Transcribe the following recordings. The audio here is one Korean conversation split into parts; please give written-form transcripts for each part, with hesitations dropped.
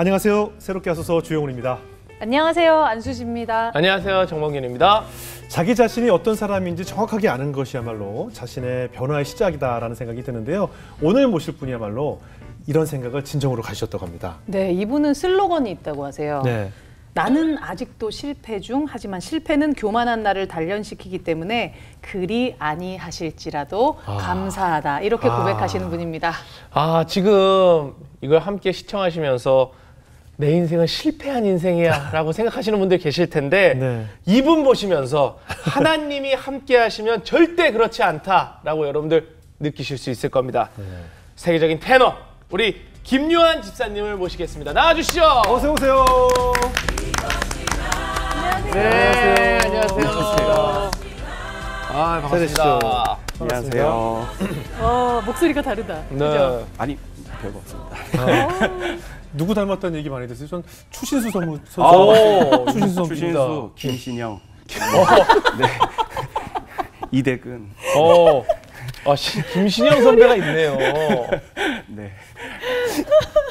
안녕하세요. 새롭게 하소서 주영훈입니다. 안녕하세요. 안수지입니다. 안녕하세요. 정몽균입니다. 자기 자신이 어떤 사람인지 정확하게 아는 것이야말로 자신의 변화의 시작이다라는 생각이 드는데요. 오늘 모실 분이야말로 이런 생각을 진정으로 가지셨다고 합니다. 네, 이분은 슬로건이 있다고 하세요. 네. 나는 아직도 실패 중, 하지만 실패는 교만한 나를 단련시키기 때문에 그리 아니하실지라도 감사하다. 이렇게 고백하시는 분입니다. 지금 이걸 함께 시청하시면서 내 인생은 실패한 인생이야 라고 생각하시는 분들 계실 텐데 네. 이분 보시면서 하나님이 함께 하시면 절대 그렇지 않다라고 여러분들 느끼실 수 있을 겁니다. 네. 세계적인 테너 우리 김요한 집사님을 모시겠습니다. 나와주시죠. 어서 오세요. 네, 안녕하세요. 반갑습니다. 안녕하세요. 목소리가 다르다. 네. 그죠? 아니 별거 없습니다. 누구 닮았다는 얘기 많이 듣어요. 전 추신수 선수. 추신수 선수입니다. 추신수, 김신영. 네. 이대근. 김신영 선배가 있네요. 네.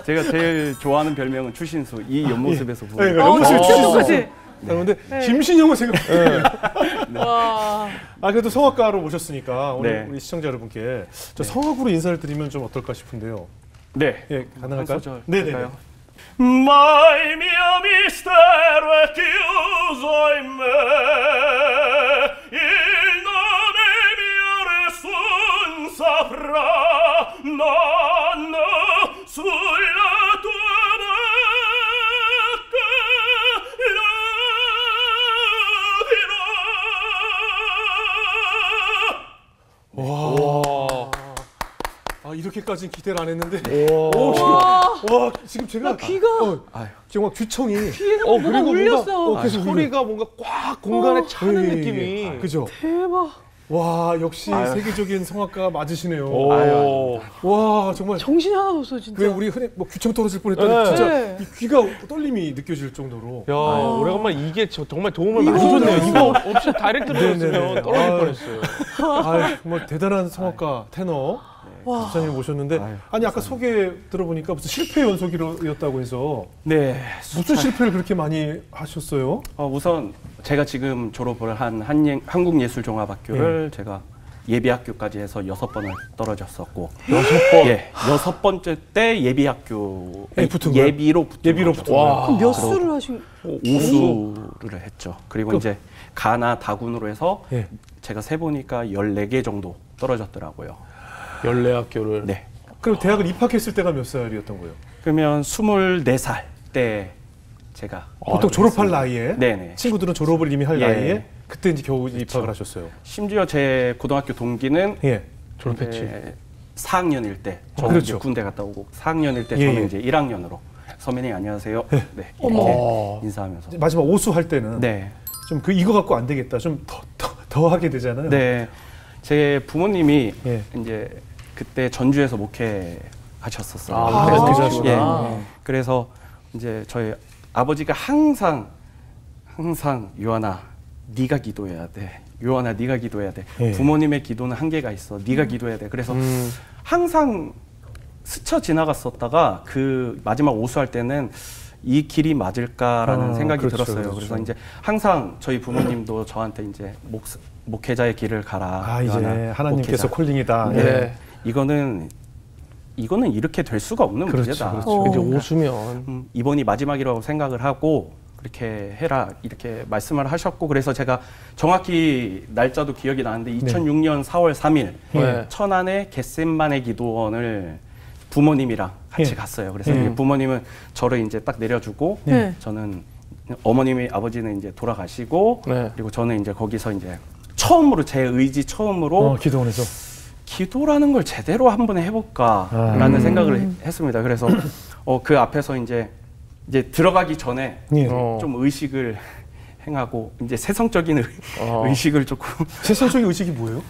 제가 제일 좋아하는 별명은 추신수. 이 옆모습에서 네, 보면. 옆모습이 추신수 선수. 네. 그런데 김신영은 생각해요. 네. 와. 그래도 성악가로 모셨으니까 오늘 네. 우리 시청자 여러분께 저 성악으로 인사를 드리면 좀 어떨까 싶은데요. 네. 예, 가능할까요? 한 소절 네네. 할까요? Ma il mio mistero è chiuso in me, il nome mio nessun saprà, nonno, sulla tua bocca lo dirò. 이렇게까지는 기대를 안 했는데. 지금 제가 귀가 정말 귀청이 뭐가 울렸어. 계속 소리가 뭔가 꽉 공간에 차는 예, 예, 느낌이. 예. 그죠? 대박. 와, 역시 세계적인 성악가 맞으시네요. 와, 정말. 정신이 하나도 없어 진짜. 왜 우리 흔히 뭐 귀청 떨어질 뻔했더니 네. 진짜 네. 이 귀가 떨림이 느껴질 정도로. 야, 오래간만에 이게 정말 도움을 많이 이거 줬네요. 너무- 이거 없이 다이렉트로 네네네. 들었으면 떨어질 뻔했어요. 정말 대단한 성악가 테너 집사님 모셨는데 아까 소개 들어보니까 무슨 실패 연속이었다고 해서 네. 무슨 실패를 그렇게 많이 하셨어요? 우선 제가 지금 졸업을 한 한국예술종합학교를 제가 예비학교까지 해서 6번을 떨어졌었고 6번? 예, 6번째 때 예비학교 붙은 거예요? 예비로 붙은 거죠. 와. 그럼 몇 수를 하신? 우수를 했죠. 그리고 이제 가나 다군으로 해서 예. 제가 세보니까 14개 정도 떨어졌더라고요. 14학교를. 네. 그럼 대학을 입학했을 때가 몇 살이었던 거예요? 그러면 24살 때 제가 보통 졸업할 나이에 네네. 친구들은 졸업을 이미 할 예. 나이에 그때 이제 겨우 입학을 하셨어요. 심지어 제 고등학교 동기는 예. 졸업했지. 4학년일 때 저는 그렇죠. 이제 군대 갔다 오고 4학년일 때 예, 저는 예. 이제 1학년으로 선배님 안녕하세요. 네. 이렇게 인사하면서. 마지막 오수할 때는 네. 좀 이거 갖고 안 되겠다. 좀 더 하게 되잖아요. 네. 제 부모님이 예. 이제 그때 전주에서 목회하셨었어요. 목회자시구나. 예. 그래서 이제 저희 아버지가 항상 요한아 네가 기도해야 돼. 요한아 네가 기도해야 돼. 예. 부모님의 기도는 한계가 있어. 네가 기도해야 돼. 그래서 항상 스쳐 지나갔었다가 그 마지막 오수할 때는 이 길이 맞을까라는 생각이 그렇죠, 들었어요. 그렇죠. 그래서 이제 항상 저희 부모님도 저한테 이제 목회자의 길을 가라. 이제 요한아, 하나님께서 목회자. 콜링이다. 네. 예. 이거는 이렇게 될 수가 없는 그렇죠, 문제다. 그렇죠. 이제 오수면. 이번이 마지막이라고 생각을 하고 그렇게 해라 이렇게 말씀을 하셨고 그래서 제가 정확히 날짜도 기억이 나는데 2006년 4월 3일 네. 천안의 겟셋만의 기도원을 부모님이랑 같이 예. 갔어요. 그래서 이제 부모님은 저를 이제 딱 내려주고 네. 저는 어머님이 아버지는 이제 돌아가시고 네. 그리고 저는 이제 거기서 이제 처음으로 제 의지 처음으로 기도원에서. 기도라는 걸 제대로 한번 해볼까라는 생각을 했습니다. 그래서 그 앞에서 이제 들어가기 전에 예. 좀 의식을 행하고 이제 세상적인 의식을 조금 세상적인 의식이 뭐예요?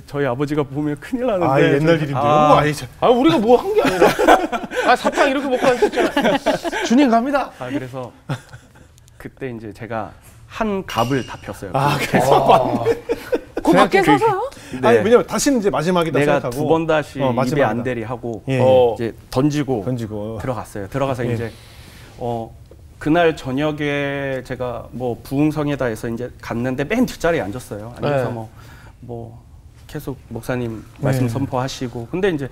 저희 아버지가 보면 큰일 나는데 옛날 일인데요. 우리가 뭐 한 게 아니라 사탕 이렇게 먹고 하셨잖아. 주님 갑니다. 그래서 그때 이제 제가 한 갑을 다 폈어요. 그래서 그 밖에 서서요? 네. 아니, 왜냐면 다시는 이제 마지막이다 내가 생각하고 두 번 다시 입에 마지막이다. 안 대리 하고 예. 이제 던지고 던지고 들어갔어요. 들어가서 예. 이제 그날 저녁에 제가 뭐 부흥성에다해서 이제 갔는데 맨 뒷자리에 앉았어요. 앉아서 네. 뭐 계속 목사님 말씀 네. 선포하시고 근데 이제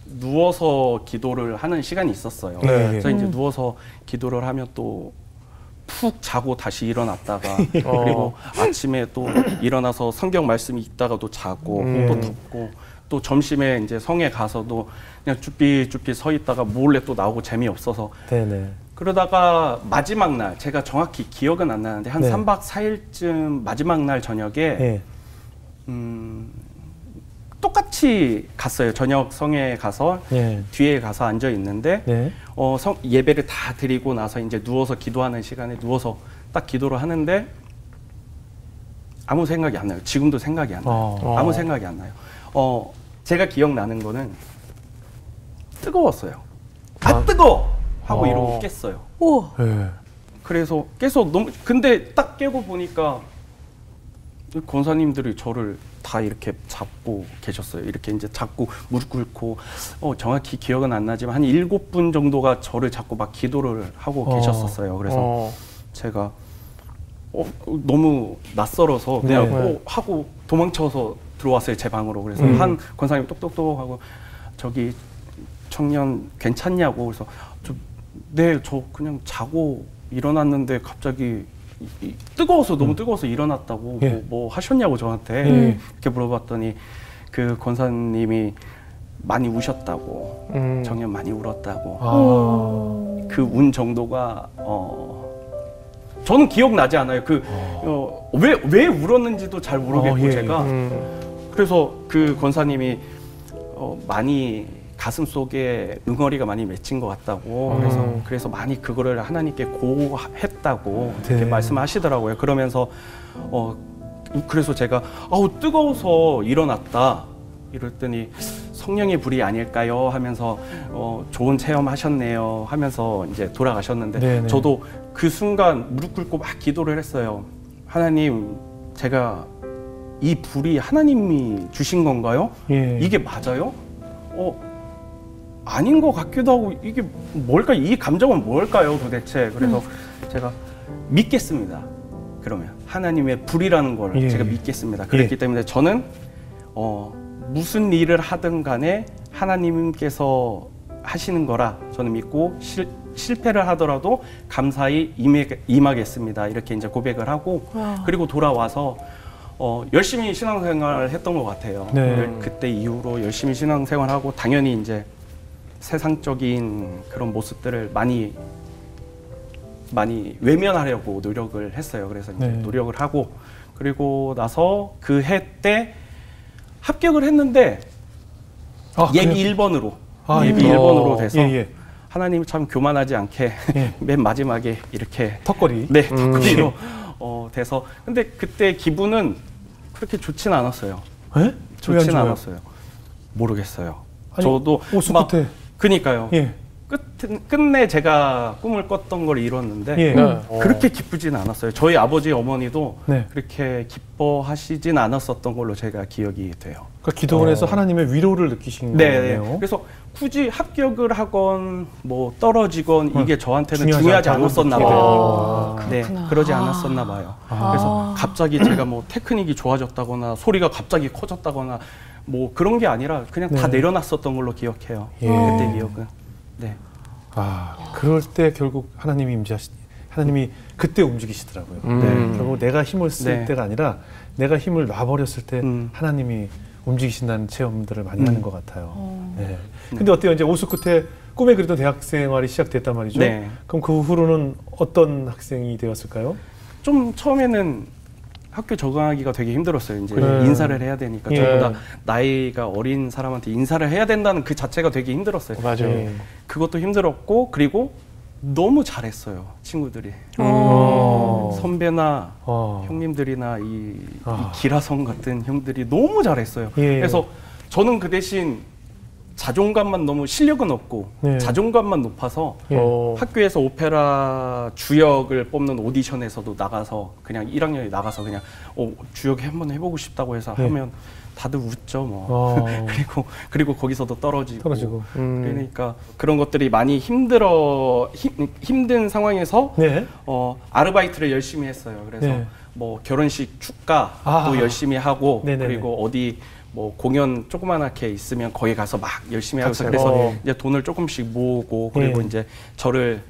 누워서 기도를 하는 시간이 있었어요. 네. 그래서 이제 누워서 기도를 하면 또 푹 자고 다시 일어났다가 그리고 아침에 또 일어나서 성경 말씀이 있다가 또 자고 또 듣고 또 점심에 이제 성에 가서도 그냥 쭈삐쭈삐 서 있다가 몰래 또 나오고 재미없어서 네네. 그러다가 마지막 날 제가 정확히 기억은 안 나는데 한 네. 3박 4일쯤 마지막 날 저녁에 예. 똑같이 갔어요. 저녁 성에 가서 예. 뒤에 가서 앉아 있는데 네. 예배를 다 드리고 나서 이제 누워서 기도하는 시간에 누워서 딱 기도를 하는데 아무 생각이 안 나요. 지금도 생각이 안 나요. 아무 생각이 안 나요. 제가 기억나는 거는 뜨거웠어요. 뜨거워! 하고 이러고 깼어요. 우와. 예. 그래서 계속 너무 근데 딱 깨고 보니까 권사님들이 저를 다 이렇게 잡고 계셨어요. 이렇게 이제 잡고 무릎 꿇고 정확히 기억은 안 나지만 한 7분 정도가 저를 잡고 막 기도를 하고 계셨었어요. 그래서 제가 너무 낯설어서 그냥 네. 하고 도망쳐서 들어왔어요. 제 방으로. 그래서 한 권사님이 똑똑똑 하고 저기 청년 괜찮냐고 그래서 네, 저 그냥 자고 일어났는데 갑자기 뜨거워서 너무 뜨거워서 일어났다고 예. 뭐 하셨냐고 저한테 이렇게 물어봤더니 그 권사님이 많이 우셨다고 청년 많이 울었다고 그 운 정도가 저는 기억나지 않아요. 왜 울었는지도 잘 모르겠고 예. 제가 그래서 그 권사님이 많이 가슴 속에 응어리가 많이 맺힌 것 같다고 그래서 많이 그거를 하나님께 고했다고 네. 이렇게 말씀하시더라고요. 그러면서 그래서 제가 뜨거워서 일어났다 이랬더니 성령의 불이 아닐까요 하면서 좋은 체험 하셨네요 하면서 이제 돌아가셨는데 네네. 저도 그 순간 무릎 꿇고 막 기도를 했어요. 하나님, 제가 이 불이 하나님이 주신 건가요? 예. 이게 맞아요? 아닌 것 같기도 하고 이게 뭘까? 이 감정은 뭘까요 도대체? 그래서 제가 믿겠습니다. 그러면 하나님의 불이라는 걸 예. 제가 믿겠습니다. 그랬기 때문에 저는 무슨 일을 하든 간에 하나님께서 하시는 거라 저는 믿고 실패를 하더라도 감사히 임하겠습니다. 이렇게 이제 고백을 하고 그리고 돌아와서 열심히 신앙생활을 했던 것 같아요. 네. 그때 이후로 열심히 신앙생활하고 당연히 이제 세상적인 그런 모습들을 많이 외면하려고 노력을 했어요. 그래서 이제 네. 노력을 하고 그리고 나서 그 해 때 합격을 했는데 예비 1번으로 예비 1번으로 돼서 예. 하나님이 참 교만하지 않게 예. 맨 마지막에 이렇게 턱걸이. 네, 턱걸이로 돼서 근데 그때 기분은 그렇게 좋진 않았어요. 예? 좋진 왜안 않았어요. 모르겠어요. 아니, 저도 오수 막 끝에. 그니까요. 예. 끝내 제가 꿈을 꿨던 걸 이뤘는데 예. 그렇게 기쁘진 않았어요. 저희 아버지 어머니도 네. 그렇게 기뻐하시진 않았었던 걸로 제가 기억이 돼요. 그러니까 기도원에서 하나님의 위로를 느끼신 네. 거네요. 그래서 굳이 합격을 하건 뭐 떨어지건 이게 저한테는 중요하지 중요하지 않다고 않았었나 느끼게 봐요. 네, 그렇구나. 그러지 않았었나 봐요. 그래서 갑자기 제가 뭐 테크닉이 좋아졌다거나 소리가 갑자기 커졌다거나 뭐 그런 게 아니라 그냥 다 네. 내려놨었던 걸로 기억해요. 예. 그때 기억은. 네. 그럴 때 결국 하나님이 하나님이 그때 움직이시더라고요. 네. 결국 내가 힘을 쓸 네. 때가 아니라 내가 힘을 놔버렸을 때 하나님이 움직이신다는 체험들을 많이 하는 것 같아요. 네. 근데 어때요? 이제 오수 끝에 꿈에 그리던 대학 생활이 시작됐단 말이죠. 네. 그럼 그 후로는 어떤 학생이 되었을까요? 좀 처음에는 학교 적응하기가 되게 힘들었어요. 이제 그래. 인사를 해야 되니까 예. 저보다 나이가 어린 사람한테 인사를 해야 된다는 그 자체가 되게 힘들었어요. 맞아요. 예. 그것도 힘들었고 그리고 너무 잘했어요. 친구들이. 선배나 형님들이나 이 기라성 같은 형들이 너무 잘했어요. 예. 그래서 저는 그 대신 자존감만 너무 실력은 없고 네. 자존감만 높아서 예. 학교에서 오페라 주역을 뽑는 오디션에서도 나가서 그냥 1학년에 나가서 그냥 주역 한번 해보고 싶다고 해서 네. 하면 다들 웃죠 뭐. 그리고 거기서도 떨어지고. 그러니까 그런 것들이 많이 힘든 상황에서 네. 아르바이트를 열심히 했어요. 그래서 네. 뭐 결혼식 축가도 열심히 하고 그리고 어디 뭐 공연 조그만하게 있으면 거기 가서 막 열심히 하고 그래서 이제 돈을 조금씩 모으고 그리고 이제 저를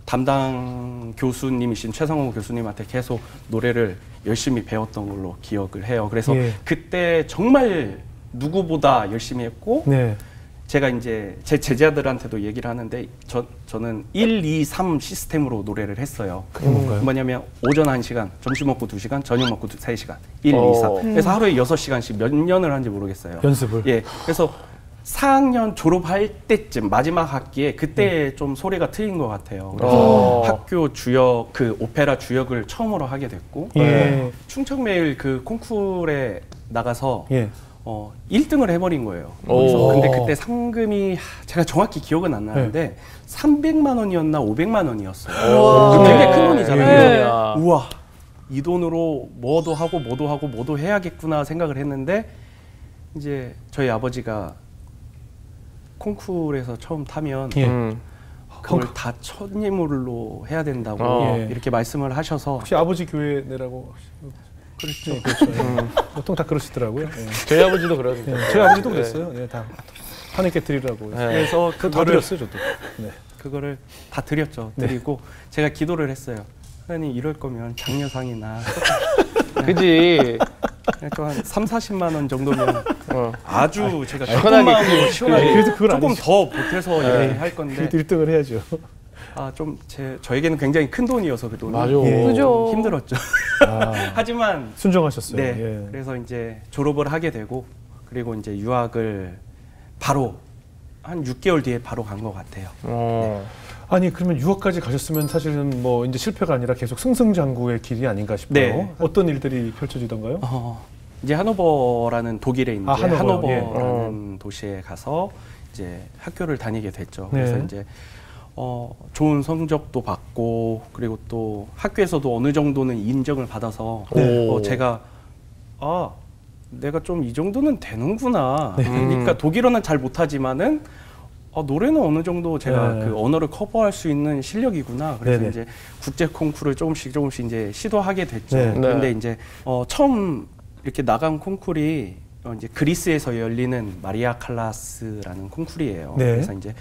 담당 교수님이신 최성호 교수님한테 계속 노래를 열심히 배웠던 걸로 기억을 해요. 그래서 그때 정말 누구보다 열심히 했고 제가 이제 제 제자들한테도 얘기를 하는데 저는 1, 2, 3 시스템으로 노래를 했어요. 그게 뭔가요? 뭐냐면 오전 1시간, 점심 먹고 2시간, 저녁 먹고 3시간. 1, 2, 3. 그래서 하루에 6시간씩 몇 년을 하는지 모르겠어요. 연습을? 예. 그래서 4학년 졸업할 때쯤 마지막 학기에 그때 좀 소리가 트인 것 같아요. 그래서 학교 주역 그 오페라 주역을 처음으로 하게 됐고 충청매일 그 콩쿠르에 나가서 1등을 해버린 거예요. 그래서 근데 그때 상금이 제가 정확히 기억은 안 나는데 300만 원이었나 500만 원이었어요. 굉장히 큰 돈이잖아요. 우와, 이 돈으로 뭐도 하고 뭐도 해야겠구나 생각을 했는데 이제 저희 아버지가 콩쿠르에서 처음 타면 그걸 다 첫 예물로 해야 된다고 이렇게 말씀을 하셔서 혹시 아버지 교회 내라고 그렇죠. 네, 그렇죠. 보통 다 그러시더라고요. 저희 아버지도 그러는데. 저희 아버지도 그랬어요. 다 하나님께 드리라고. 그래서 다 드렸어요, 저도. 그거를 다 드렸죠. 드리고 제가 기도를 했어요. 하나님 이럴 거면 장려상이나 그지. 한 3, 40만 원 정도면 아주 제가 시원하게 시원하게 그래도 그건 조금 아니죠. 더 보태서 이렇게 할 건데 그래도 1등을 해야죠. 좀 저에게는 굉장히 큰 돈이어서 그 돈이 맞아. 그죠. 힘들었죠. 하지만 순종하셨어요. 네, 그래서 이제 졸업을 하게 되고 그리고 이제 유학을 바로 한 6개월 뒤에 바로 간 것 같아요. 아니 그러면 유학까지 가셨으면 사실은 뭐 이제 실패가 아니라 계속 승승장구의 길이 아닌가 싶어요. 네. 어떤 일들이 펼쳐지던가요? 이제 하노버라는 독일에 있는 하노버요. 하노버라는 도시에 가서 이제 학교를 다니게 됐죠. 그래서 이제 좋은 성적도 받고 그리고 또 학교에서도 어느 정도는 인정을 받아서 제가 내가 좀 이 정도는 되는구나. 그러니까 독일어는 잘 못하지만은 노래는 어느 정도 제가 그 언어를 커버할 수 있는 실력이구나. 그래서 이제 국제 콩쿠르를 조금씩 이제 시도하게 됐죠. 그런데 이제 처음 이렇게 나간 콩쿠르이 이제 그리스에서 열리는 마리아 칼라스라는 콩쿠르예요. 그래서 이제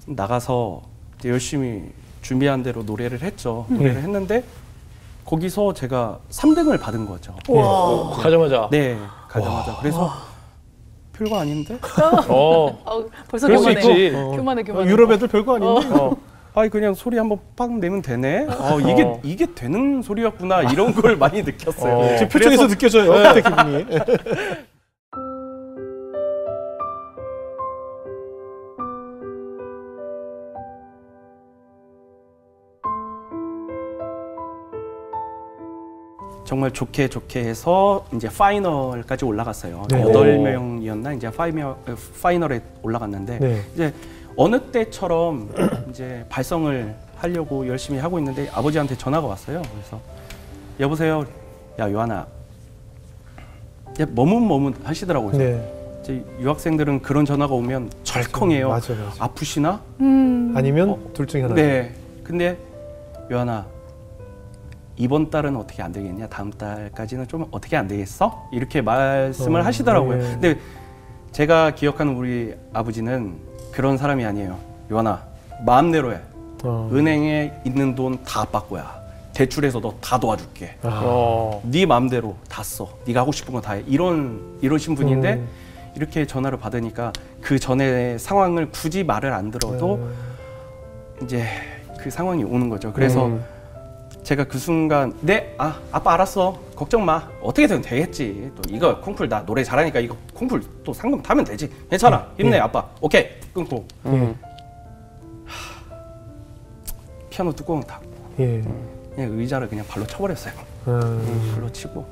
나가서 이제 열심히 준비한 대로 노래를 했죠. 노래를 했는데 거기서 제가 3등을 받은 거죠. 가자마자. 네, 가자마자. 그래서 별거 아닌데? 벌써 그럴 수 있지. 교만해. 유럽 애들 별거 아닌데? 그냥 소리 한번 빡 내면 되네. 이게 되는 소리였구나. 이런 걸 많이 느꼈어요. 지금 표정에서 느껴져요. 그때 기분이. 정말 좋게 해서 이제 파이널까지 올라갔어요. 8명이었나 이제 파이널에 올라갔는데 이제 어느 때처럼 이제 발성을 하려고 열심히 하고 있는데 아버지한테 전화가 왔어요. 그래서 여보세요, 야 요한아, 머뭇머뭇 하시더라고요. 이제 유학생들은 그런 전화가 오면 절컹해요. 맞아. 아프시나? 아니면 둘 중에 하나. 네. 근데 요한아, 이번 달은 어떻게 안 되겠냐? 다음 달까지는 좀 어떻게 안 되겠어? 이렇게 말씀을 하시더라고요. 근데 제가 기억하는 우리 아버지는 그런 사람이 아니에요. 요한아, 마음대로 해. 은행에 있는 돈 다 아빠 거야. 대출해서 너 다 도와줄게. 네 마음대로 다 써. 네가 하고 싶은 거 다 해. 이러신 분인데 이렇게 전화를 받으니까 그 전에 상황을 굳이 말을 안 들어도 이제 그 상황이 오는 거죠. 그래서 제가 그 순간 아빠 알았어, 걱정 마, 어떻게든 되겠지, 또 이거 콩쿨 나 노래 잘하니까 이거 콩쿨 또 상금 타면 되지, 괜찮아, 힘내 아빠, 오케이. 끊고 피아노 뚜껑 닫고 그냥 의자를 그냥 발로 쳐버렸어요. 발로 치고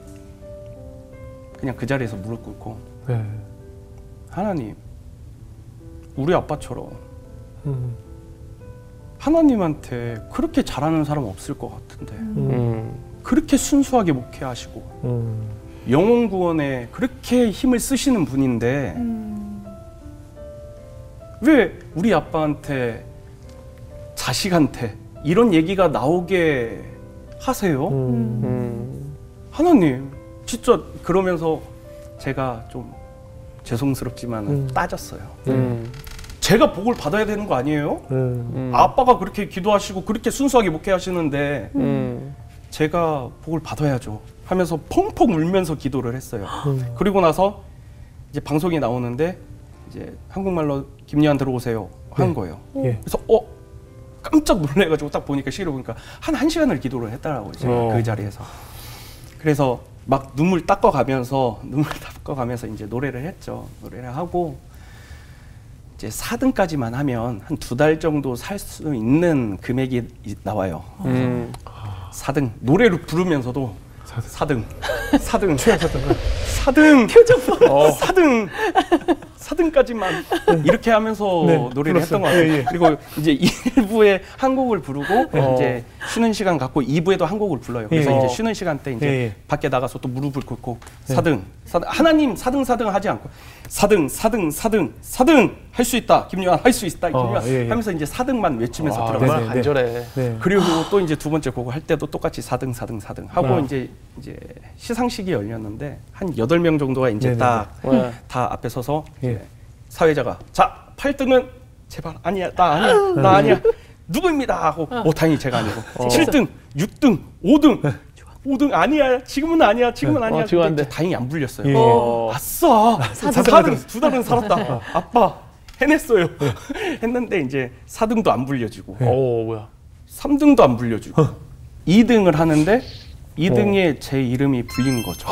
그냥 그 자리에서 무릎 꿇고 하나님, 우리 아빠처럼 하나님한테 그렇게 잘하는 사람 없을 것 같은데 그렇게 순수하게 목회하시고 영혼 구원에 그렇게 힘을 쓰시는 분인데 왜 우리 아빠한테 자식한테 이런 얘기가 나오게 하세요? 하나님 진짜 그러면서 제가 좀 죄송스럽지만 따졌어요. 제가 복을 받아야 되는 거 아니에요? 아빠가 그렇게 기도하시고 그렇게 순수하게 목회하시는데 제가 복을 받아야죠 하면서 펑펑 울면서 기도를 했어요. 그리고 나서 이제 방송이 나오는데 이제 한국말로 김예한 들어오세요 한 거예요. 그래서 깜짝 놀래가지고 딱 보니까 시계를 보니까 한 1시간을 기도를 했더라고요. 제가 그 자리에서. 그래서 막 눈물 닦아가면서 이제 노래를 했죠. 노래를 하고 이제 4등까지만 하면 한 2달 정도 살 수 있는 금액이 나와요. 4등 노래를 부르면서도 4등 표정 4등까지만 이렇게 하면서 노래를 했던 것 같아요. 그리고 이제 1부에 한 곡을 부르고 이제 쉬는 시간 갖고 2부에도 한 곡을 불러요. 그래서 이제 쉬는 시간 때 이제 밖에 나가서 또 무릎을 꿇고 4등 하나님 4등 하지 않고 4등 할 수 있다. 김요한 할 수 있다. 김요한 하면서 이제 4등만 외치면서 들어가요. 정말 간절해. 그리고 또 이제 두 번째 곡을 할 때도 똑같이 4등 하고 이제 시상식이 열렸는데 한 8명 정도가 이제 다 앞에 서서 사회자가 자 8등은 제발 아니야 나 아니야 누구입니다 하고 다행히 제가 아니고 7등 6등 5등 아니야 지금은 아니야 지금 안 돼. 다행히 안 불렸어요. 아싸 4등 2달은 살았다. 아빠 해냈어요. 했는데 이제 4등도 안 불려지고 3등도 안 불려주고 2등을 하는데 2등에 제 이름이 불린 거죠.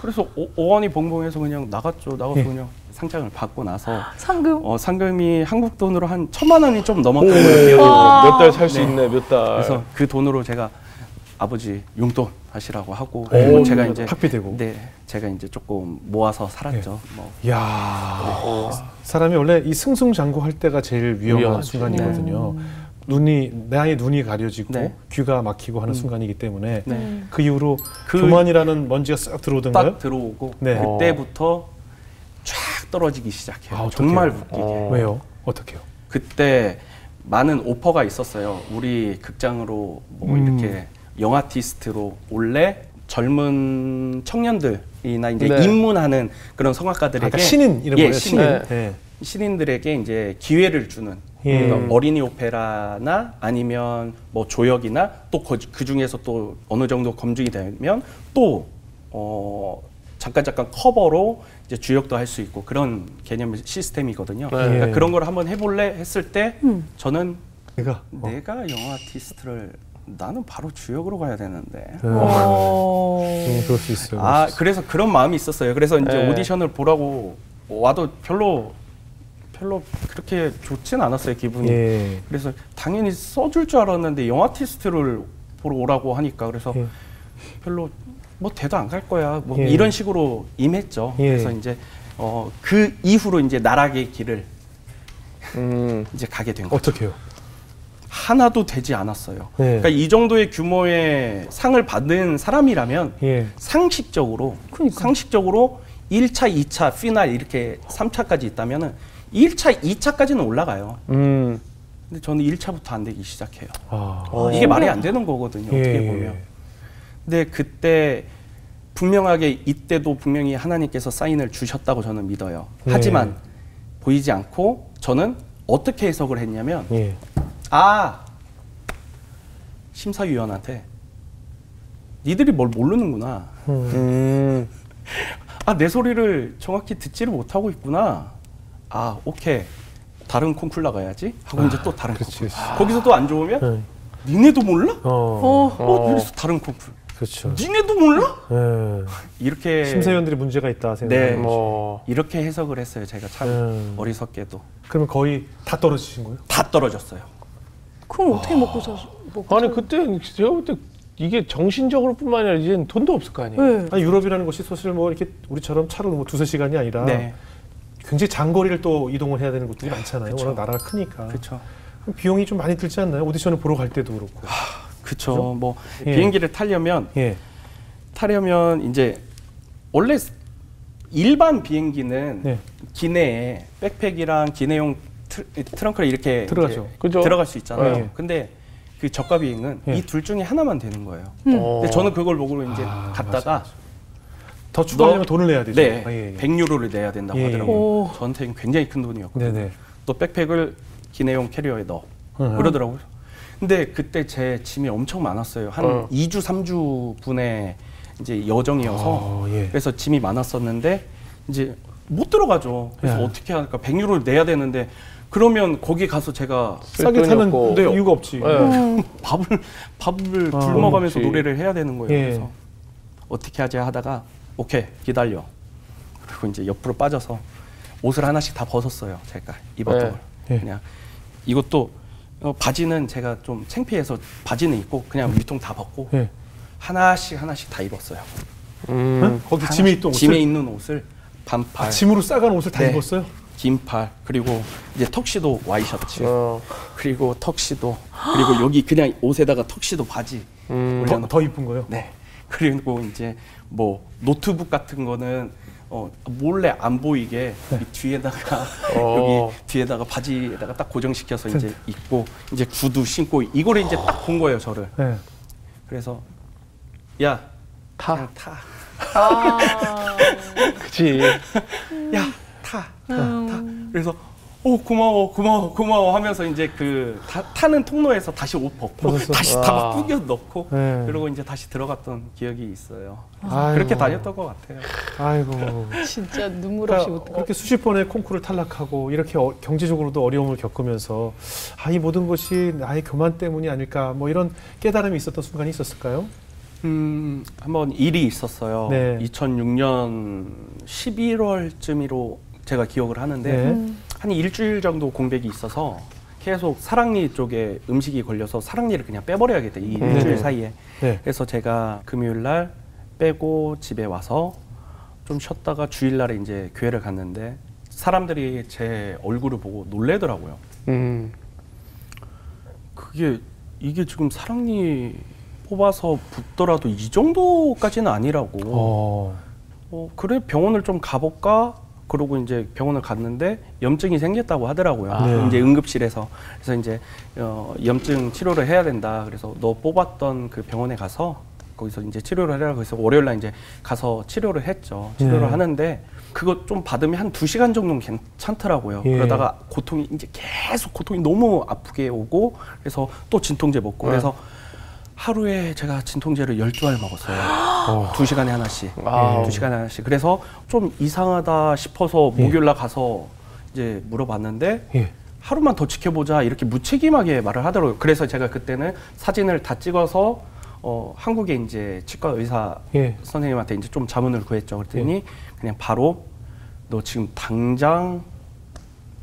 그래서 어안이 벙벙해서 그냥 나가서 그냥 상장을 받고 나서 상금이 한국 돈으로 한 1,000만 원이 좀 넘었던 거예요. 몇 달 살 수 있네, 몇 달. 그래서 그 돈으로 제가 아버지 용돈 하시라고 하고 그리고 제가 이제 학비되고. 제가 이제 조금 모아서 살았죠. 사람이 원래 이 승승장구할 때가 제일 위험한 순간이거든요. 나의 눈이 가려지고 귀가 막히고 하는 순간이기 때문에 그 이후로 교만이라는 먼지가 싹 들어오던가요? 딱 들어오고 그때부터 쫙 떨어지기 시작해요. 정말 웃기게. 왜요? 어떻게요? 그때 많은 오퍼가 있었어요. 우리 극장으로 뭐 이렇게 영아티스트로 올래 젊은 청년들이나 이제 입문하는 그런 성악가들에게 신인 이런 거예요. 신인들에게 이제 기회를 주는 그러니까 어린이 오페라나 아니면 뭐 조역이나 또 그 중에서 또 어느 정도 검증이 되면 또 잠깐 커버로 이제 주역도 할 수 있고 그런 개념 시스템이거든요. 그러니까 그런 걸 한번 해볼래 했을 때 저는 내가 영화 아티스트를 나는 바로 주역으로 가야 되는데. 그럴 수 있어요. 그래서 그런 마음이 있었어요. 그래서 이제 오디션을 보라고 와도 별로 그렇게 좋진 않았어요, 기분이. 그래서 당연히 써줄 줄 알았는데 영화 아티스트를 보러 오라고 하니까 그래서 별로 뭐 대도 안 갈 거야. 뭐 이런 식으로 임했죠. 그래서 이제 그 이후로 이제 나락의 길을 이제 가게 된 거죠. 어떻게요? 하나도 되지 않았어요. 그러니까 이 정도의 규모의 상을 받는 사람이라면 상식적으로 1차, 2차, 피날 이렇게 3차까지 있다면은 1차, 2차까지는 올라가요. 근데 저는 1차부터 안 되기 시작해요. 이게 말이 안 되는 거거든요. 어떻게 보면. 근데 그때 분명하게 이때도 분명히 하나님께서 사인을 주셨다고 저는 믿어요. 하지만 보이지 않고 저는 어떻게 해석을 했냐면 심사위원한테 니들이 뭘 모르는구나. 내 소리를 정확히 듣지를 못하고 있구나. 오케이. 다른 콩쿨 나가야지 하고 이제 또 다른 콩쿨. 거기서 또 안 좋으면 니네도 몰라? 그래서 다른 콩쿨. 그렇죠. 니네도 몰라? 이렇게 심사위원들이 문제가 있다 생각하는 거죠. 이렇게 해석을 했어요. 제가 참 어리석게도. 그러면 거의 다 떨어지신 거예요? 다 떨어졌어요. 그럼 어떻게 먹고 아니 그때 제가 볼 때 이게 정신적으로뿐만 아니라 이제는 돈도 없을 거 아니에요. 유럽이라는 곳이 사실 뭐 이렇게 우리처럼 차로 뭐 2-3시간이 아니라 굉장히 장거리를 또 이동을 해야 되는 곳들이 많잖아요. 워낙 나라가 크니까. 그렇죠. 비용이 좀 많이 들지 않나요? 오디션을 보러 갈 때도 그렇고. 그쵸. 그죠? 뭐 예. 비행기를 타려면 예. 이제 원래 일반 비행기는 네. 기내에 백팩이랑 기내용 트렁크를 이렇게 들어가죠. 이제 그죠? 들어갈 수 있잖아요. 네. 근데 그 저가 비행은 네. 이 둘 중에 하나만 되는 거예요. 어. 근데 저는 그걸 보고 이제 갔다가 맞아. 더 추가하려면 돈을 내야 되죠. 네, 아, 예, 예. 100유로를 내야 된다고 예, 예. 하더라고요. 오. 저한테는 굉장히 큰 돈이었거든요. 네네. 또 백팩을 기내용 캐리어에 넣어. 응. 그러더라고요. 근데 그때 제 짐이 엄청 많았어요. 한 2주, 3주 분의 이제 여정이어서 예. 그래서 짐이 많았었는데 이제 못 들어가죠. 그래서 야. 어떻게 할까? 100유로를 내야 되는데 그러면 거기 가서 제가 싸게 돈이 타는 없고. 네, 이유가 없지. 네. 밥을 아, 굶어가면서 그렇지. 노래를 해야 되는 거예요. 예. 그래서 어떻게 하지 하다가 오케이 기다려. 그리고 이제 옆으로 빠져서 옷을 하나씩 다 벗었어요. 제가 입었던 네. 걸. 예. 그냥 이것도 바지는 제가 좀 창피해서 바지는 입고 그냥 위통 다 벗고 예. 하나씩 다 입었어요. 응? 거기 짐에 있던 옷을 짐에 있는 옷을 반팔, 짐으로 싸간 옷을 다 네. 입었어요? 긴팔, 그리고 이제 턱시도 와이셔츠, 어. 그리고 턱시도, 그리고 여기 그냥 옷에다가 턱시도 바지 올려놓고 더 이쁜 거요? 네. 그리고 이제 뭐 노트북 같은 거는 몰래 안 보이게 이 뒤에다가 여기 뒤에다가 바지에다가 딱 고정시켜서 이제 입고 이제 구두 신고 이거를 이제 딱 본 거예요 저를. 네. 그래서 야 타. 그냥 타. 아. 그치. 야 타. 타. 그래서 고마워 하면서 이제 그 타는 통로에서 다시 옷 벗고 벗었어. 다시 다 막 꾸겨 넣고 네. 그리고 이제 다시 들어갔던 기억이 있어요. 아이고. 그렇게 다녔던 것 같아요. 아이고. 진짜 눈물 없이 그러니까 못. 그렇게 수십 번의 콩쿠르를 탈락하고 이렇게 경제적으로도 어려움을 겪으면서 이 모든 것이 나의 교만 때문이 아닐까 뭐 이런 깨달음이 있었던 순간이 있었을까요? 한번 일이 있었어요. 네. 2006년 11월쯤으로 제가 기억을 하는데 네. 한 일주일 정도 공백이 있어서 계속 사랑니 쪽에 음식이 걸려서 사랑니를 그냥 빼버려야겠다 이 일주일 사이에. 네. 그래서 제가 금요일 날 빼고 집에 와서 좀 쉬었다가 주일 날에 이제 교회를 갔는데 사람들이 제 얼굴을 보고 놀래더라고요. 이게 지금 사랑니 뽑아서 붓더라도 이 정도까지는 아니라고. 그래 병원을 좀 가볼까? 그러고 이제 병원을 갔는데 염증이 생겼다고 하더라고요. 네. 이제 응급실에서. 그래서 이제 염증 치료를 해야 된다. 그래서 너 뽑았던 그 병원에 가서 거기서 이제 치료를 해라. 그래서 월요일 날 이제 가서 치료를 했죠. 치료를 네. 하는데 그거 좀 받으면 한 2시간 정도는 괜찮더라고요. 예. 그러다가 고통이 이제 계속 고통이 너무 아프게 오고 그래서 또 진통제 먹고 그래서 하루에 제가 진통제를 12알 먹었어요. 2시간에 하나씩. 와우. 2시간에 하나씩. 그래서 좀 이상하다 싶어서 목요일 날 가서 이제 물어봤는데 예. 하루만 더 지켜보자 이렇게 무책임하게 말을 하더라고요. 그래서 제가 그때는 사진을 다 찍어서 한국에 이제 치과 의사 예. 선생님한테 이제 좀 자문을 구했죠. 그랬더니 그냥 바로 너 지금 당장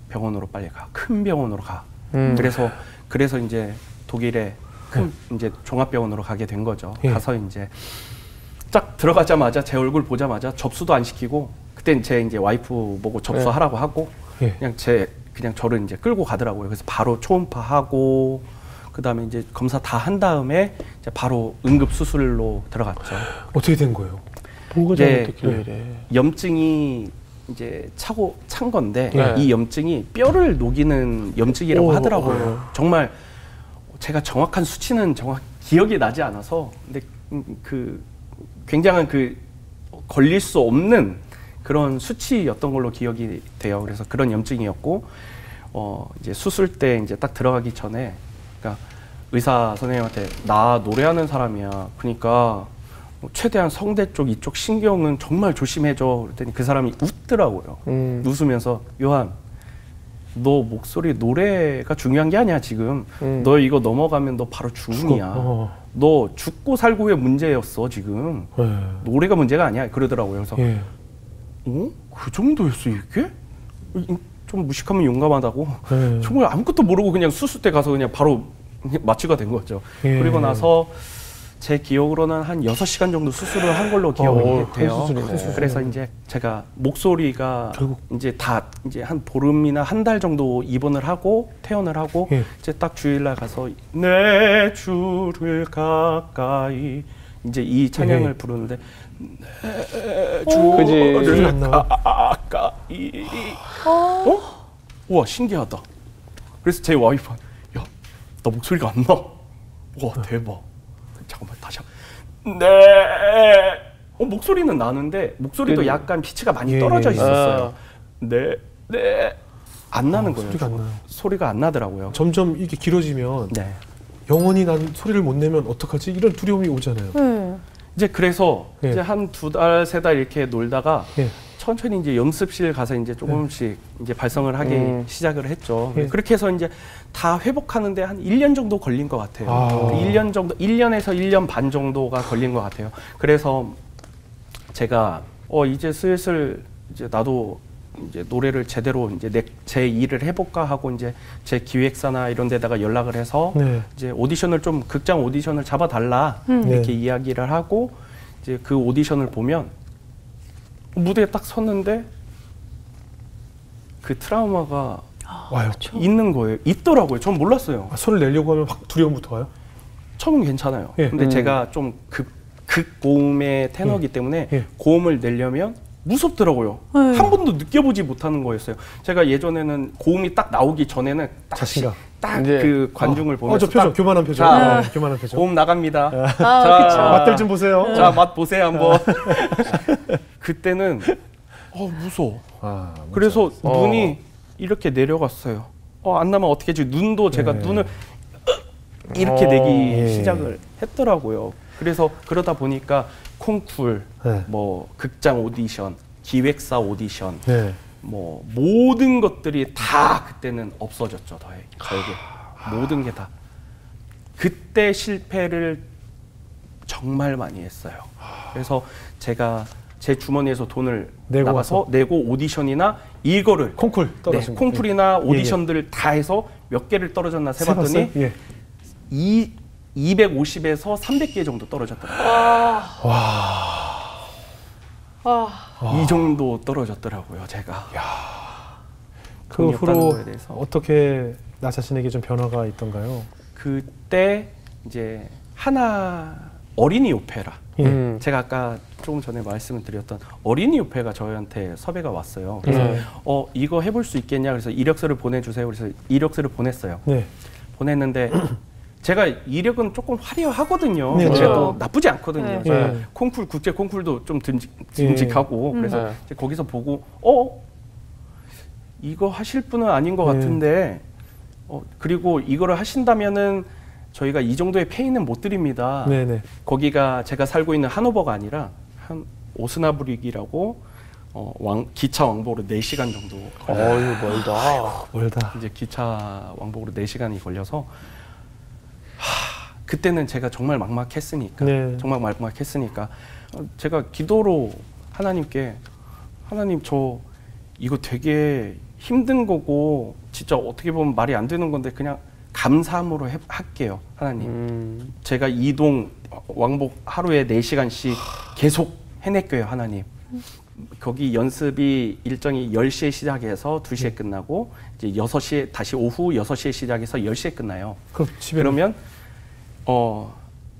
병원으로 빨리 가. 큰 병원으로 가. 그래서 이제 독일에 큰 이제 종합병원으로 가게 된 거죠. 예. 가서 이제 딱 들어가자마자 제 얼굴 보자마자 접수도 안 시키고 그땐 제 이제 와이프 보고 접수하라고 하고 예. 그냥 저를 이제 끌고 가더라고요. 그래서 바로 초음파하고 그다음에 이제 검사 다 한 다음에 이제 바로 응급 수술로 들어갔죠. 어떻게 된 거예요? 뭐가 이제 잘못됐길래 이래. 염증이 이제 찬 건데 네. 이 염증이 뼈를 녹이는 염증이라고 오, 하더라고요. 정말 제가 정확한 수치는 기억이 나지 않아서 근데 그 굉장한 그 걸릴 수 없는 그런 수치였던 걸로 기억이 돼요. 그래서 그런 염증이었고 이제 수술 때 이제 딱 들어가기 전에 그러니까 의사 선생님한테 나 노래하는 사람이야. 그러니까 최대한 성대 쪽 이쪽 신경은 정말 조심해줘. 그랬더니 그 사람이 웃더라고요. 웃으면서 요한 너 목소리 노래가 중요한 게 아니야 지금. 너 이거 넘어가면 너 바로 죽음이야. 너 죽고 살고의 문제였어 지금. 노래가 문제가 아니야. 그러더라고요. 그래서 예. 그 정도였어 이게? 좀 무식하면 용감하다고. 예. 정말 아무것도 모르고 그냥 수술대 가서 그냥 바로 마취가 된 거죠. 예. 그리고 나서 제 기억으로는 한 6시간 정도 수술을 한 걸로 기억이 돼요. 수술이네. 그래서 이제 제가 목소리가 이제 다 이제 한 보름이나 한 달 정도 입원을 하고 퇴원을 하고 이제 딱 주일날 가서 내 주를 가까이 이제 이 찬양을 부르는데 내 주를 가까이 우와 신기하다. 그래서 제 와이프 야, 나 목소리가 안 나. 와 대박. 잠깐만 다시 목소리는 나는데 목소리도 약간 피치가 많이 떨어져 있었어요. 안 나는 거예요. 소리가 안 나더라고요. 점점 이게 길어지면 영원히 난 소리를 못 내면 어떡하지? 이런 두려움이 오잖아요. 이제 그래서 이제 한 2달, 3달 이렇게 놀다가 천천히 이제 연습실 가서 이제 조금씩 이제 발성을 하기 시작을 했죠. 그렇게 해서 이제 다 회복하는데 한 1년 정도 걸린 것 같아요. 1년 정도, 1년에서 1년 반 정도가 걸린 것 같아요. 그래서 제가 이제 슬슬 이제 나도 이제 노래를 제대로 이제 제 일을 해볼까 하고 이제 제 기획사나 이런 데다가 연락을 해서 이제 오디션을 좀 극장 오디션을 잡아달라 이렇게 이야기를 하고 이제 그 오디션을 보면 무대에 딱 섰는데 그 트라우마가 와요. 있는 거예요. 있더라고요. 전 몰랐어요. 소리를 내려고 하면 확 두려움부터 와요? 처음은 괜찮아요. 근데 제가 좀 극고음의 테너이기 때문에 고음을 내려면 무섭더라고요. 한 번도 느껴보지 못하는 거였어요. 제가 예전에는 고음이 딱 나오기 전에는 자신감. 딱 그 관중을 보면서 저 표정, 교만한 표정. 교만한 표정. 고음 나갑니다. 자, 맛들 좀 보세요. 자, 맛 보세요 한번. 그때는 무서워. 그래서 눈이 이렇게 내려갔어요. 안 나면 어떻게 하지? 눈도 제가 눈을 이렇게 내기 시작을 했더라고요. 그래서 그러다 보니까 콩쿨, 뭐 극장 오디션, 기획사 오디션, 뭐 모든 것들이 다 그때는 없어졌죠. 저에게 모든 게 다. 그때 실패를 정말 많이 했어요. 그래서 제가 제 주머니에서 돈을 나가서 내고 오디션이나 이거를 콩쿨 떨어진 콩쿨이나 오디션들을 다 해서 몇 개를 떨어졌나 세봤더니 250에서 300개 정도 떨어졌더라고요. 이 정도 떨어졌더라고요, 제가. 그 후로 어떻게 나 자신에게 좀 변화가 있던가요? 그때 이제 하나 어린이 오페라. 제가 아까 조금 전에 말씀을 드렸던 어린이 오페라가 저희한테 섭외가 왔어요. 그래서 이거 해볼 수 있겠냐? 그래서 이력서를 보내주세요. 그래서 이력서를 보냈어요. 보냈는데 제가 이력은 조금 화려하거든요. 그래도 나쁘지 않거든요. 콩쿨, 국제 콩쿨도 좀 듬직하고 그래서 이제 거기서 보고 이거 하실 분은 아닌 것 같은데 그리고 이거를 하신다면은 저희가 이 정도의 페이는 못 드립니다. 거기가 제가 살고 있는 하노버가 아니라 한 오스나브릭이라고 기차 왕복으로 4시간 정도 걸려요. 멀다. 이제 기차 왕복으로 4시간이 걸려서 그때는 제가 정말 막막했으니까 제가 기도로 하나님께 하나님 저 이거 되게 힘든 거고 진짜 어떻게 보면 말이 안 되는 건데 그냥 감사함으로 할게요. 하나님 제가 이동 왕복 하루에 4시간씩 계속 해낼게요. 하나님 거기 연습이 일정이 10시에 시작해서 2시에 끝나고 이제 6시에 다시 오후 6시에 시작해서 10시에 끝나요. 그러면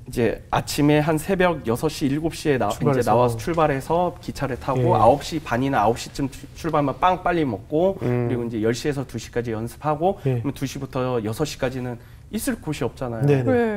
이제 아침에 한 새벽 6시, 7시에 이제 나와서 출발해서 기차를 타고 9시 반이나 9시쯤 출발하면 빵 빨리 먹고 그리고 이제 10시에서 2시까지 연습하고 그러면 2시부터 6시까지는 있을 곳이 없잖아요.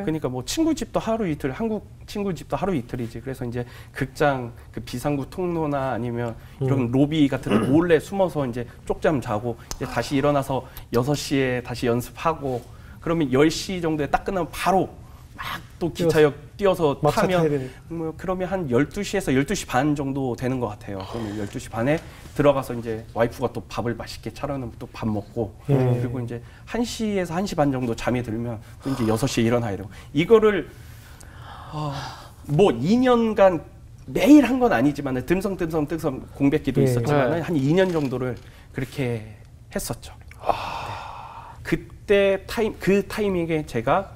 그러니까 뭐 친구 집도 하루 이틀, 한국 친구 집도 하루 이틀이지. 그래서 이제 극장 그 비상구 통로나 아니면 이런 로비 같은 데 몰래 숨어서 이제 쪽잠 자고 이제 다시 일어나서 6시에 다시 연습하고 그러면 10시 정도에 딱 끝나면 바로 막 또 기차역 뛰어서 타면 뭐 그러면 한 12시에서 12시 반 정도 되는 것 같아요. 그러면 12시 반에 들어가서 이제 와이프가 또 밥을 맛있게 차려놓으면 또 밥 먹고 그리고 이제 1시에서 1시 반 정도 잠이 들면 또 이제 6시에 일어나야 되고 이거를 뭐 2년간 매일 한 건 아니지만 듬성듬성 공백기도 있었지만 한 2년 정도를 그렇게 했었죠. 그때 그 타이밍에 제가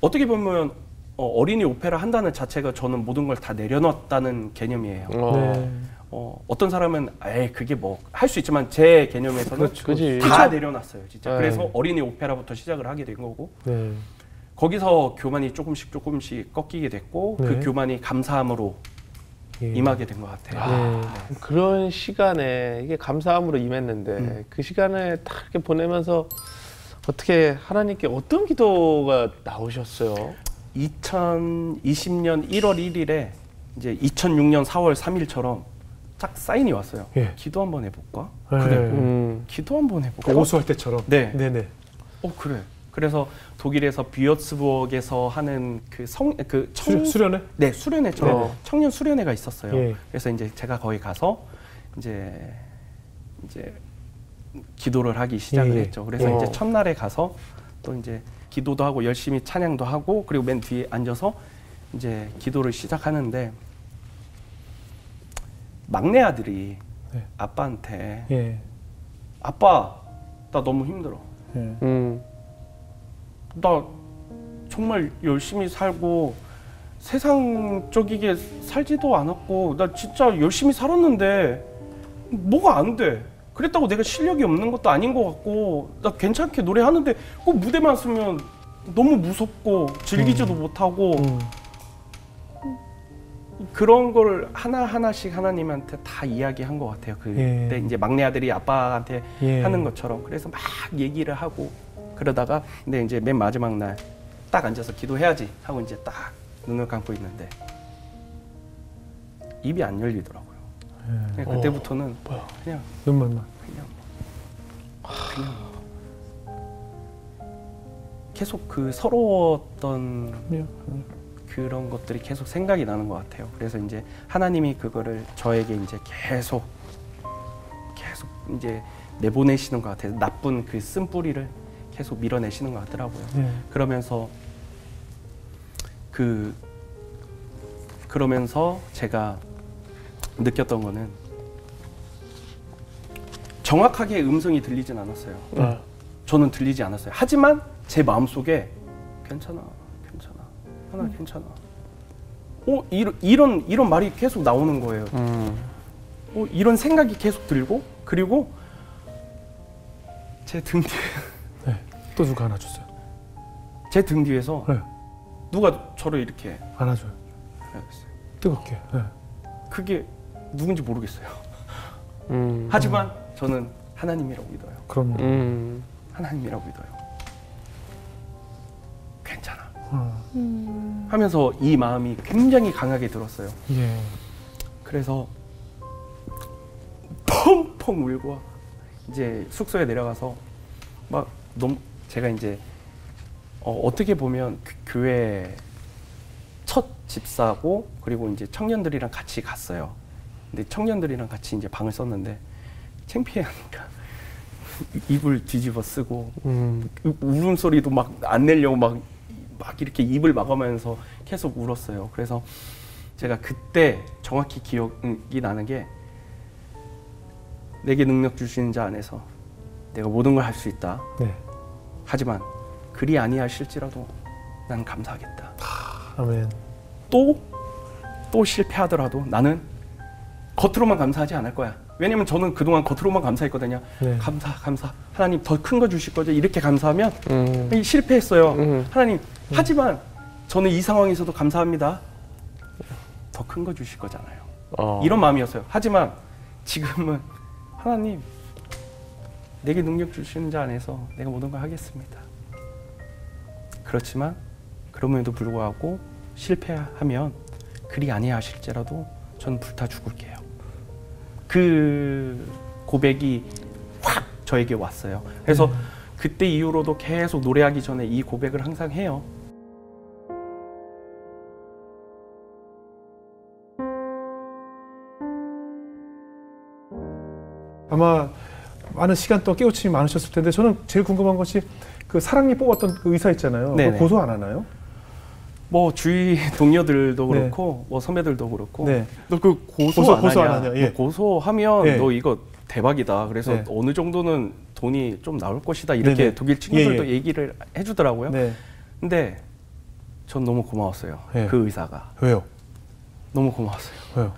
어떻게 보면 어린이 오페라 한다는 자체가 저는 모든 걸 다 내려놨다는 개념이에요. 네. 어떤 사람은 그게 뭐 할 수 있지만 제 개념에서는 다 내려놨어요, 진짜. 네. 그래서 어린이 오페라부터 시작을 하게 된 거고 네. 거기서 교만이 조금씩 꺾이게 됐고 네. 그 교만이 감사함으로 임하게 된 것 같아요. 네. 그런 시간에 이게 감사함으로 임했는데 그 시간을 딱 이렇게 보내면서 어떻게 하나님께 어떤 기도가 나오셨어요? 2020년 1월 1일에 이제 2006년 4월 3일처럼 딱 사인이 왔어요. 예. 기도 한번 해볼까? 네. 그래. 기도 한번 해볼까? 오수할 때처럼. 네. 네네. 그래. 그래서 독일에서 뷰어츠부르크에서 하는 수련회? 네, 수련회처럼 청년 수련회가 있었어요. 예. 그래서 이제 제가 거기 가서 이제 기도를 하기 시작을 했죠. 그래서 이제 첫날에 가서 또 이제 기도도 하고 열심히 찬양도 하고 그리고 맨 뒤에 앉아서 이제 기도를 시작하는데 막내 아들이 아빠한테 아빠 나 너무 힘들어. 나 정말 열심히 살고 세상적이게 살지도 않았고 나 진짜 열심히 살았는데 뭐가 안 돼. 그랬다고 내가 실력이 없는 것도 아닌 것 같고 나 괜찮게 노래하는데 꼭 무대만 쓰면 너무 무섭고 즐기지도 못하고 그런 걸 하나하나씩 하나님한테 다 이야기한 것 같아요. 그때 이제 막내 아들이 아빠한테 하는 것처럼. 그래서 막 얘기를 하고 그러다가 근데 이제 맨 마지막 날 딱 앉아서 기도해야지 하고 이제 딱 눈을 감고 있는데 입이 안 열리더라고요. 그때부터는 그냥 눈물만. 그냥 계속 그 서러웠던 그런 것들이 계속 생각이 나는 것 같아요. 그래서 이제 하나님이 그거를 저에게 이제 계속 이제 내보내시는 것 같아요. 나쁜 그 쓴뿌리를 계속 밀어내시는 것 같더라고요. 그러면서 그러면서 제가 느꼈던 거는 정확하게 음성이 들리진 않았어요. 저는 들리지 않았어요. 하지만 제 마음속에 괜찮아. 하나 괜찮아. 이런 말이 계속 나오는 거예요. 이런 생각이 계속 들고 그리고 제 등 뒤에 또 누가 안아줬어요? 제 등 뒤에서 누가 저를 이렇게 안아줘요. 뜨겁게. 그게 누군지 모르겠어요. 하지만 저는 하나님이라고 믿어요. 그럼요. 하나님이라고 믿어요. 괜찮아. 하면서 이 마음이 굉장히 강하게 들었어요. 그래서 펑펑 울고 이제 숙소에 내려가서 막 너무 제가 이제 어떻게 보면 교회 첫 집사고 그리고 이제 청년들이랑 같이 갔어요. 근데 청년들이랑 같이 이제 방을 썼는데 창피하니까 입을 뒤집어 쓰고 울음소리도 막 안 내려고 막 이렇게 입을 막으면서 계속 울었어요. 그래서 제가 그때 정확히 기억이 나는 게 내게 능력 주시는 자 안에서 내가 모든 걸 할 수 있다. 하지만 그리 아니하실지라도 난 감사하겠다. 아멘. 또 실패하더라도 나는 겉으로만 감사하지 않을 거야. 왜냐면 저는 그동안 겉으로만 감사했거든요. 감사. 하나님 더 큰 거 주실 거죠. 이렇게 감사하면 실패했어요. 하나님 하지만 저는 이 상황에서도 감사합니다. 더 큰 거 주실 거잖아요. 이런 마음이었어요. 하지만 지금은 하나님 내게 능력 주시는 자 안에서 내가 모든 걸 하겠습니다. 그렇지만 그럼에도 불구하고 실패하면 그리 아니하실지라도 저는 불타 죽을게요. 그 고백이 확 저에게 왔어요. 그래서 그때 이후로도 계속 노래하기 전에 이 고백을 항상 해요. 아마 많은 시간 동안 깨우침이 많으셨을 텐데 저는 제일 궁금한 것이 그 사랑니 뽑았던 그 의사 있잖아요. 그거 고소 안 하나요? 뭐 주위 동료들도 그렇고 뭐 선배들도 그렇고 너 그 고소 안 하냐? 고소하면 너 이거 대박이다. 그래서 어느 정도는 돈이 좀 나올 것이다. 이렇게 독일 친구들도 얘기를 해주더라고요. 근데 전 너무 고마웠어요. 네. 그 의사가. 왜요? 너무 고마웠어요. 왜요?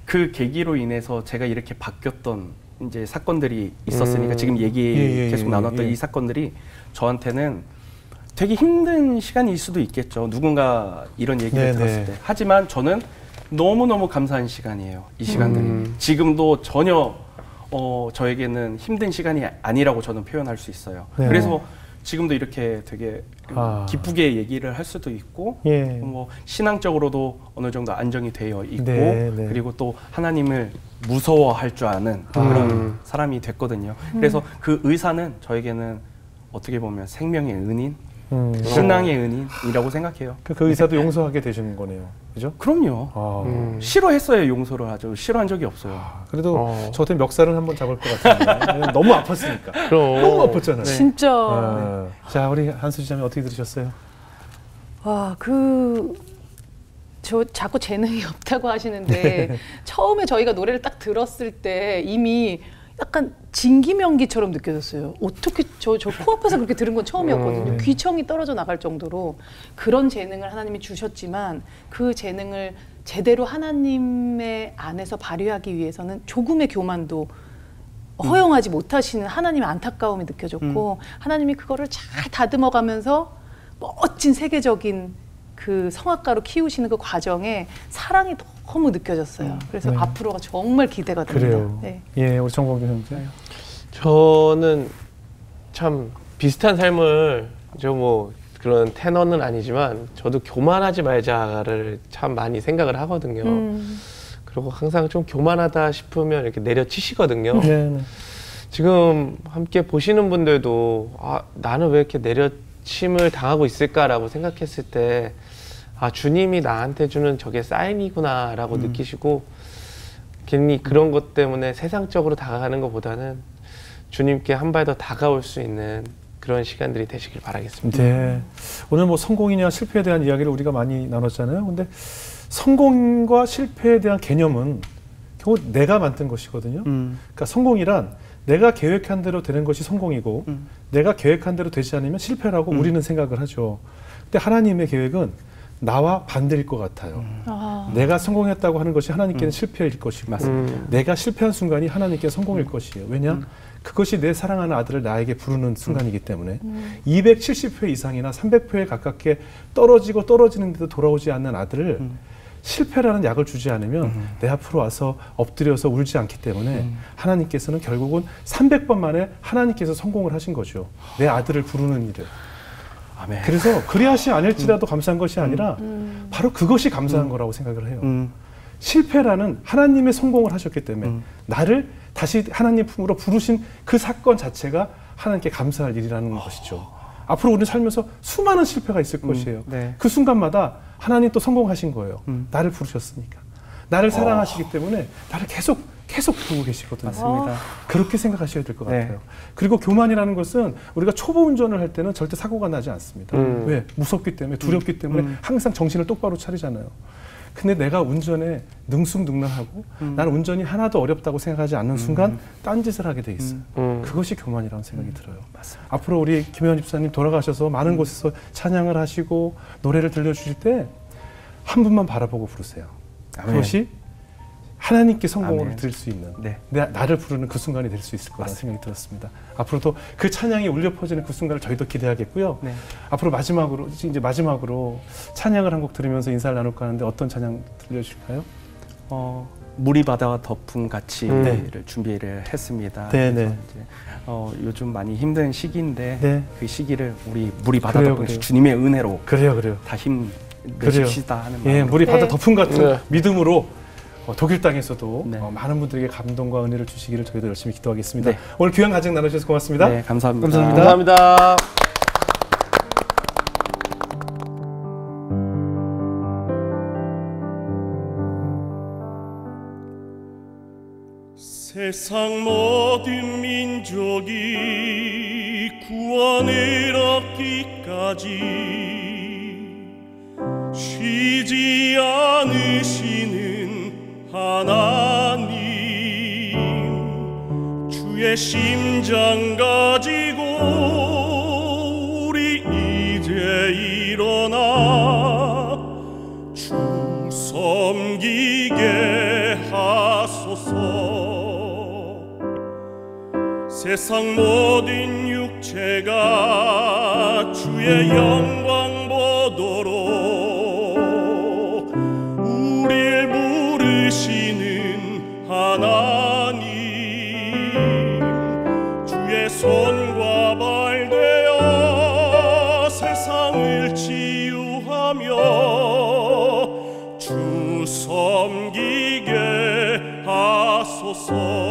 그 계기로 인해서 제가 이렇게 바뀌었던 이제 사건들이 있었으니까 지금 얘기 계속 나눴던 이 사건들이 저한테는 되게 힘든 시간일 수도 있겠죠. 누군가 이런 얘기를 들었을 때. 하지만 저는 너무너무 감사한 시간이에요. 이 시간들이. 지금도 전혀 저에게는 힘든 시간이 아니라고 저는 표현할 수 있어요. 네. 그래서 지금도 이렇게 되게 기쁘게 얘기를 할 수도 있고 뭐 신앙적으로도 어느 정도 안정이 되어 있고 그리고 또 하나님을 무서워할 줄 아는 그런 사람이 됐거든요. 그래서 그 의사는 저에게는 어떻게 보면 생명의 은인, 신앙의 은인이라고 생각해요. 그 의사도 용서하게 되시는 거네요. 그죠? 그럼요. 싫어했어야 용서를 하죠. 싫어한 적이 없어요. 그래도 저 같은 멱살은 한번 잡을 것 같은데 너무 아팠으니까. 너무 아팠잖아요. 진짜. 자, 우리 한수지 자매 어떻게 들으셨어요? 와, 저 자꾸 재능이 없다고 하시는데 처음에 저희가 노래를 딱 들었을 때 이미 약간 진기명기처럼 느껴졌어요. 어떻게 저 코앞에서 그렇게 들은 건 처음이었거든요. 귀청이 떨어져 나갈 정도로 그런 재능을 하나님이 주셨지만 그 재능을 제대로 하나님의 안에서 발휘하기 위해서는 조금의 교만도 허용하지 못하시는 하나님의 안타까움이 느껴졌고 하나님이 그거를 잘 다듬어가면서 멋진 세계적인 그 성악가로 키우시는 그 과정에 사랑이 너무 느껴졌어요. 그래서 앞으로가 정말 기대가 됩니다. 그래요. 네. 예, 우리 정범규 형제. 저는 참 비슷한 삶을 뭐 그런 테너는 아니지만 저도 교만하지 말자를 참 많이 생각을 하거든요. 그리고 항상 좀 교만하다 싶으면 이렇게 내려치시거든요. 지금 함께 보시는 분들도 나는 왜 이렇게 내려침을 당하고 있을까라고 생각했을 때 주님이 나한테 주는 저게 사인이구나 라고 느끼시고 괜히 그런 것 때문에 세상적으로 다가가는 것보다는 주님께 한 발 더 다가올 수 있는 그런 시간들이 되시길 바라겠습니다. 네. 오늘 뭐 성공이냐 실패에 대한 이야기를 우리가 많이 나눴잖아요. 근데 성공과 실패에 대한 개념은 결국 내가 만든 것이거든요. 그러니까 성공이란 내가 계획한 대로 되는 것이 성공이고 내가 계획한 대로 되지 않으면 실패라고 우리는 생각을 하죠. 근데 하나님의 계획은 나와 반대일 것 같아요. 내가 성공했다고 하는 것이 하나님께는 실패일 것이고 내가 실패한 순간이 하나님께 성공일 것이에요. 왜냐? 그것이 내 사랑하는 아들을 나에게 부르는 순간이기 때문에 270회 이상이나 300회에 가깝게 떨어지는데도 돌아오지 않는 아들을 실패라는 약을 주지 않으면 내 앞으로 와서 엎드려서 울지 않기 때문에 하나님께서는 결국은 300번 만에 하나님께서 성공을 하신 거죠. 내 아들을 부르는 일을. 아멘. 그래서 그리하시 않을지라도 감사한 것이 아니라 바로 그것이 감사한 거라고 생각을 해요. 실패라는 하나님의 성공을 하셨기 때문에 나를 다시 하나님 품으로 부르신 그 사건 자체가 하나님께 감사할 일이라는 것이죠. 앞으로 우리 살면서 수많은 실패가 있을 것이에요. 그 순간마다 하나님 또 성공하신 거예요. 나를 부르셨으니까. 나를 사랑하시기 때문에 나를 계속 부르고 계시거든요. 맞습니다. 그렇게 생각하셔야 될 것 같아요. 그리고 교만이라는 것은 우리가 초보 운전을 할 때는 절대 사고가 나지 않습니다. 왜? 무섭기 때문에, 두렵기 때문에 항상 정신을 똑바로 차리잖아요. 근데 내가 운전에 능숙능란하고 나는 운전이 하나도 어렵다고 생각하지 않는 순간 딴짓을 하게 돼 있어요. 그것이 교만이라는 생각이 들어요. 맞습니다. 앞으로 우리 김혜원 집사님 돌아가셔서 많은 곳에서 찬양을 하시고 노래를 들려주실 때 한 분만 바라보고 부르세요. 아멘. 그것이 하나님께 성공을 드릴 수 있는 나를 부르는 그 순간이 될 수 있을 거라는 생각이 들었습니다. 앞으로도 그 찬양이 울려 퍼지는 그 순간을 저희도 기대하겠고요. 앞으로 마지막으로 찬양을 한 곡 들으면서 인사를 나눌까 하는데 어떤 찬양 들려주실까요? 물이 바다와 덮은 같이를 준비를 했습니다. 그래서 이제 요즘 많이 힘든 시기인데 그 시기를 우리 물이 바다 덮은 주님의 은혜로 다 힘내십시다 하는 마음으로. 물이 바다 덮은 같은 믿음으로 독일 땅에서도 많은 분들에게 감동과 은혜를 주시기를 저희도 열심히 기도하겠습니다. 오늘 귀한 가정 나누셔서 고맙습니다. 네, 감사합니다. 감사합니다. 세상 모든 민족이 구원을 얻기까지 쉬지 않으시는 하나님, 주의 심장 가지고 우리 이제 일어나 주 섬기게 하소서. 세상 모든 육체가 주의 영광 보도록 우릴 부르시는 하나님, 주의 손과 발 되어 세상을 치유하며 주 섬기게 하소서.